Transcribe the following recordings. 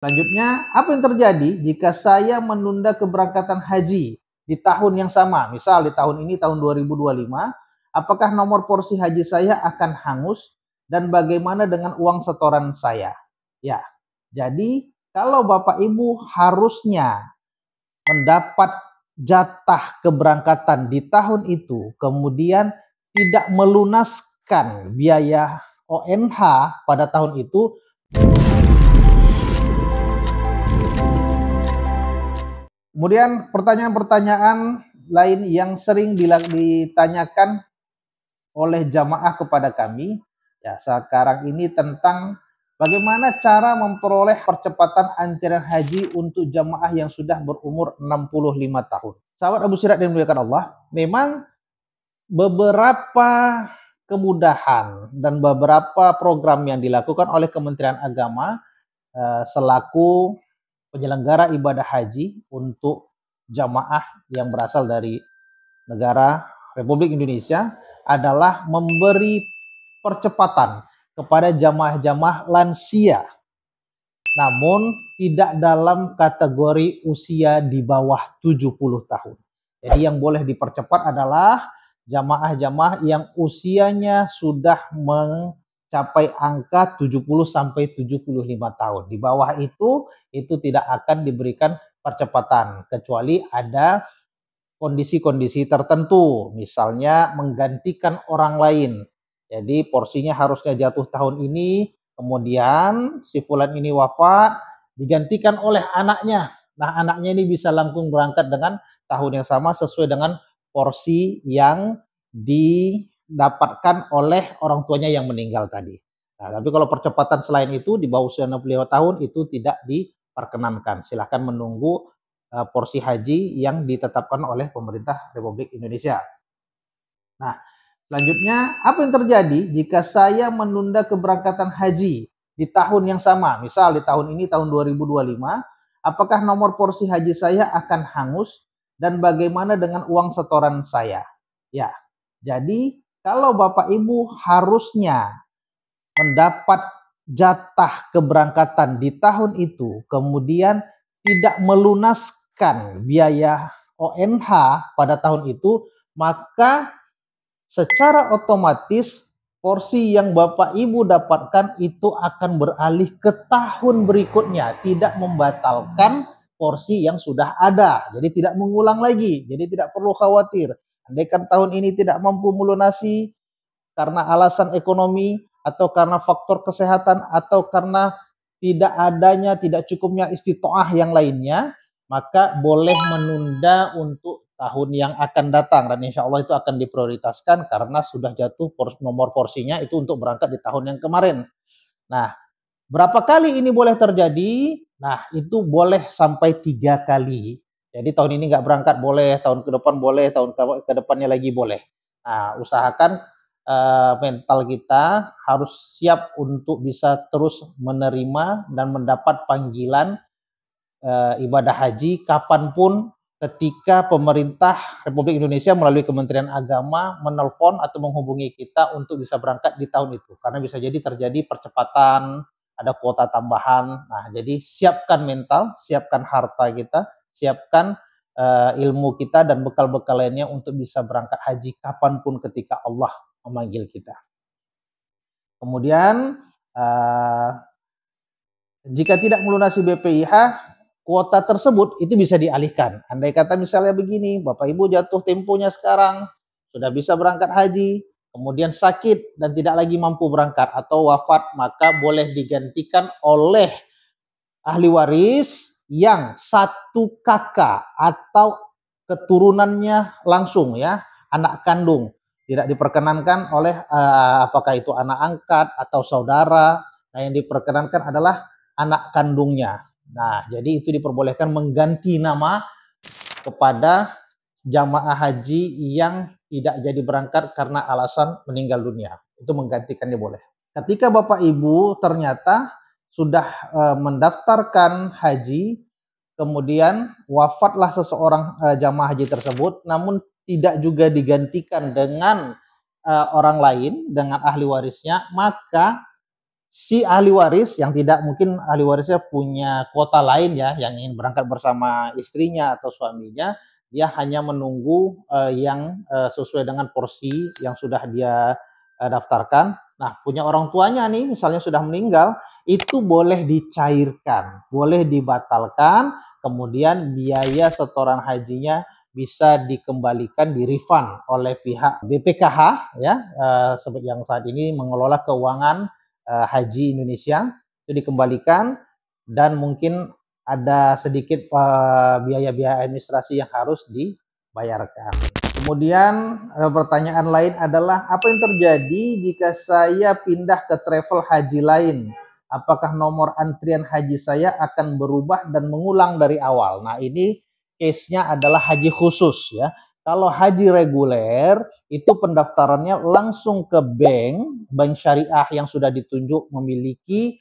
Selanjutnya, apa yang terjadi jika saya menunda keberangkatan haji di tahun yang sama? Misal di tahun ini, tahun 2025, apakah nomor porsi haji saya akan hangus dan bagaimana dengan uang setoran saya? Ya, jadi kalau Bapak Ibu harusnya mendapat jatah keberangkatan di tahun itu, kemudian tidak melunaskan biaya ONH pada tahun itu. Kemudian pertanyaan-pertanyaan lain yang sering ditanyakan oleh jamaah kepada kami, ya sekarang ini tentang bagaimana cara memperoleh percepatan antrian haji untuk jamaah yang sudah berumur 65 tahun. Sahabat Abu Sirat yang dimuliakan Allah, memang beberapa kemudahan dan beberapa program yang dilakukan oleh Kementerian Agama selaku penyelenggara ibadah haji untuk jamaah yang berasal dari negara Republik Indonesia adalah memberi percepatan kepada jamaah-jamaah lansia, namun tidak dalam kategori usia di bawah 70 tahun. Jadi yang boleh dipercepat adalah jamaah-jamaah yang usianya sudah mencapai angka 70 sampai 75 tahun. Di bawah itu tidak akan diberikan percepatan kecuali ada kondisi-kondisi tertentu, misalnya menggantikan orang lain. Jadi porsinya harusnya jatuh tahun ini, kemudian si fulan ini wafat, digantikan oleh anaknya. Nah, anaknya ini bisa langsung berangkat dengan tahun yang sama sesuai dengan porsi yang didapatkan oleh orang tuanya yang meninggal tadi. Nah, tapi kalau percepatan selain itu di bawah usia 65 tahun itu tidak diperkenankan. Silahkan menunggu porsi haji yang ditetapkan oleh pemerintah Republik Indonesia. Nah, selanjutnya, apa yang terjadi jika saya menunda keberangkatan haji di tahun yang sama? Misal di tahun ini, tahun 2025, apakah nomor porsi haji saya akan hangus dan bagaimana dengan uang setoran saya? Ya, jadi kalau Bapak Ibu harusnya mendapat jatah keberangkatan di tahun itu, kemudian tidak melunaskan biaya ONH pada tahun itu, maka secara otomatis porsi yang Bapak Ibu dapatkan itu akan beralih ke tahun berikutnya, tidak membatalkan porsi yang sudah ada. Jadi tidak mengulang lagi, jadi tidak perlu khawatir. Andaikan tahun ini tidak mampu melunasi karena alasan ekonomi atau karena faktor kesehatan atau karena tidak cukupnya istitoah yang lainnya, maka boleh menunda untuk tahun yang akan datang dan insya Allah itu akan diprioritaskan karena sudah jatuh nomor porsinya itu untuk berangkat di tahun yang kemarin. Nah, berapa kali ini boleh terjadi? Nah, itu boleh sampai 3 kali. Jadi tahun ini nggak berangkat boleh, tahun ke depan boleh, tahun ke depannya lagi boleh. Nah, usahakan mental kita harus siap untuk bisa terus menerima dan mendapat panggilan ibadah haji kapanpun ketika pemerintah Republik Indonesia melalui Kementerian Agama menelpon atau menghubungi kita untuk bisa berangkat di tahun itu. Karena bisa jadi terjadi percepatan, ada kuota tambahan. Nah, jadi siapkan mental, siapkan harta kita, siapkan ilmu kita dan bekal-bekal lainnya untuk bisa berangkat haji kapanpun ketika Allah memanggil kita. Kemudian jika tidak melunasi BPIH, kuota tersebut itu bisa dialihkan. Andai kata misalnya begini, Bapak Ibu jatuh temponya sekarang, sudah bisa berangkat haji, kemudian sakit dan tidak lagi mampu berangkat atau wafat, maka boleh digantikan oleh ahli waris yang satu kakak atau keturunannya langsung ya, anak kandung. Tidak diperkenankan oleh apakah itu anak angkat atau saudara. Nah, yang diperkenankan adalah anak kandungnya. Nah, jadi itu diperbolehkan mengganti nama kepada jamaah haji yang tidak jadi berangkat karena alasan meninggal dunia. Itu menggantikannya boleh. Ketika Bapak Ibu ternyata sudah mendaftarkan haji, kemudian wafatlah seseorang jamaah haji tersebut, namun tidak juga digantikan dengan orang lain, dengan ahli warisnya, maka si ahli waris yang tidak mungkin ahli warisnya punya kuota lain ya, yang ingin berangkat bersama istrinya atau suaminya, dia hanya menunggu yang sesuai dengan porsi yang sudah dia daftarkan. Nah, punya orang tuanya nih, misalnya sudah meninggal, itu boleh dicairkan, boleh dibatalkan, kemudian biaya setoran hajinya bisa dikembalikan, di-refund oleh pihak BPKH ya, yang saat ini mengelola keuangan haji Indonesia, itu dikembalikan, dan mungkin ada sedikit biaya-biaya administrasi yang harus dibayarkan. Kemudian pertanyaan lain adalah, apa yang terjadi jika saya pindah ke travel haji lain? Apakah nomor antrian haji saya akan berubah dan mengulang dari awal? Nah, ini case-nya adalah haji khusus ya. Kalau haji reguler itu pendaftarannya langsung ke bank syariah yang sudah ditunjuk memiliki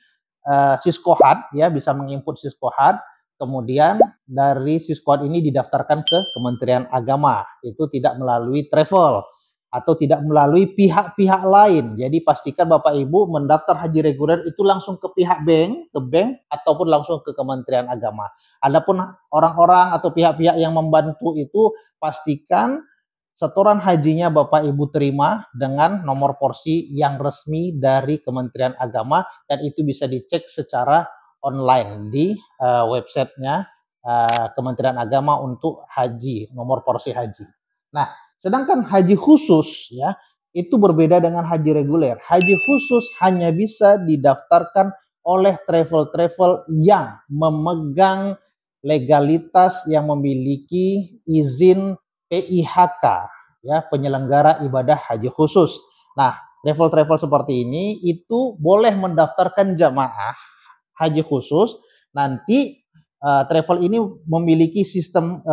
Siskohat ya, bisa menginput Siskohat. Kemudian dari Siskohat ini didaftarkan ke Kementerian Agama. Itu tidak melalui travel atau tidak melalui pihak-pihak lain. Jadi pastikan Bapak Ibu mendaftar haji reguler itu langsung ke pihak bank ataupun langsung ke Kementerian Agama. Adapun orang-orang atau pihak-pihak yang membantu itu, pastikan setoran hajinya Bapak Ibu terima dengan nomor porsi yang resmi dari Kementerian Agama, dan itu bisa dicek secara online di websitenya Kementerian Agama untuk haji, nomor porsi haji. Nah, sedangkan haji khusus ya, itu berbeda dengan haji reguler. Haji khusus hanya bisa didaftarkan oleh travel-travel yang memegang legalitas, yang memiliki izin PIHK ya, penyelenggara ibadah haji khusus. Nah, travel-travel seperti ini itu boleh mendaftarkan jamaah haji khusus. Nanti travel ini memiliki sistem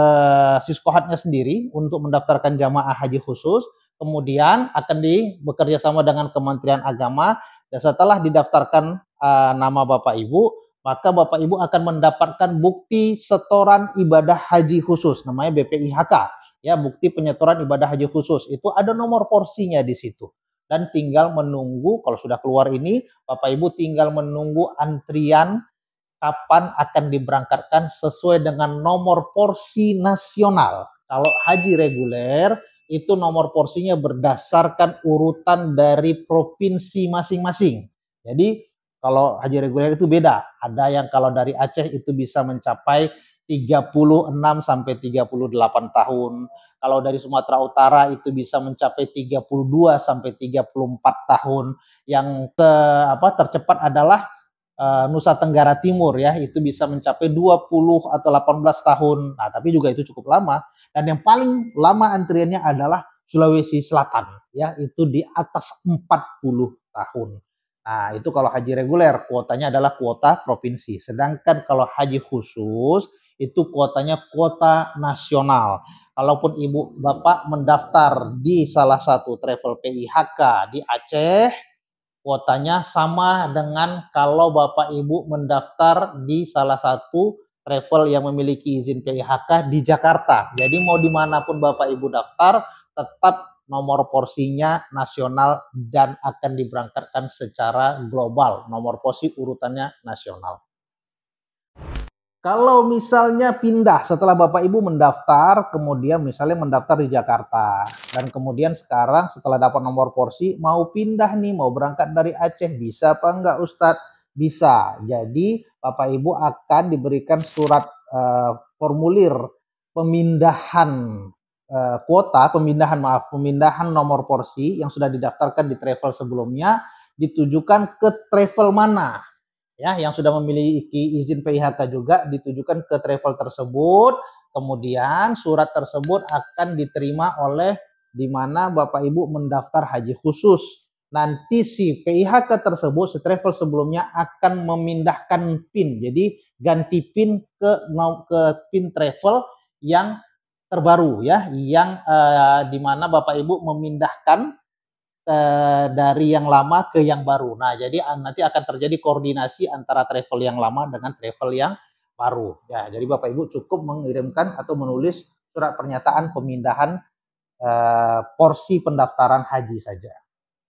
Siskohatnya sendiri untuk mendaftarkan jamaah haji khusus, kemudian akan bekerja sama dengan Kementerian Agama, dan setelah didaftarkan nama Bapak Ibu, maka Bapak Ibu akan mendapatkan bukti setoran ibadah haji khusus, namanya BPIHK ya, bukti penyetoran ibadah haji khusus. Itu ada nomor porsinya di situ, dan tinggal menunggu. Kalau sudah keluar ini, Bapak Ibu tinggal menunggu antrian kapan akan diberangkatkan sesuai dengan nomor porsi nasional. Kalau haji reguler itu nomor porsinya berdasarkan urutan dari provinsi masing-masing. Jadi kalau haji reguler itu beda. Ada yang kalau dari Aceh itu bisa mencapai 36 sampai 38 tahun. Kalau dari Sumatera Utara itu bisa mencapai 32 sampai 34 tahun. Yang tercepat adalah Nusa Tenggara Timur ya, itu bisa mencapai 20 atau 18 tahun. Nah, tapi juga itu cukup lama. Dan yang paling lama antriannya adalah Sulawesi Selatan ya, itu di atas 40 tahun. Nah, itu kalau haji reguler kuotanya adalah kuota provinsi. Sedangkan kalau haji khusus itu kuotanya kuota nasional. Kalaupun Ibu Bapak mendaftar di salah satu travel PIHK di Aceh, kuotanya sama dengan kalau Bapak Ibu mendaftar di salah satu travel yang memiliki izin PIHK di Jakarta. Jadi mau dimanapun Bapak Ibu daftar, tetap nomor porsinya nasional dan akan diberangkatkan secara global. Nomor porsi urutannya nasional. Kalau misalnya pindah setelah Bapak Ibu mendaftar, kemudian misalnya mendaftar di Jakarta, dan kemudian sekarang setelah dapat nomor porsi, mau pindah nih, mau berangkat dari Aceh, bisa apa enggak Ustadz? Bisa. Jadi Bapak Ibu akan diberikan surat formulir pemindahan pemindahan nomor porsi yang sudah didaftarkan di travel sebelumnya, ditujukan ke travel mana ya, yang sudah memiliki izin PIHK juga ditujukan ke travel tersebut. Kemudian surat tersebut akan diterima oleh di mana Bapak Ibu mendaftar haji khusus. Nanti si PIHK tersebut, si travel sebelumnya akan memindahkan PIN. Jadi ganti PIN ke PIN travel yang terbaru ya, yang di mana Bapak Ibu memindahkan dari yang lama ke yang baru. Nah, jadi nanti akan terjadi koordinasi antara travel yang lama dengan travel yang baru. Ya, jadi Bapak Ibu cukup mengirimkan atau menulis surat pernyataan pemindahan porsi pendaftaran haji saja.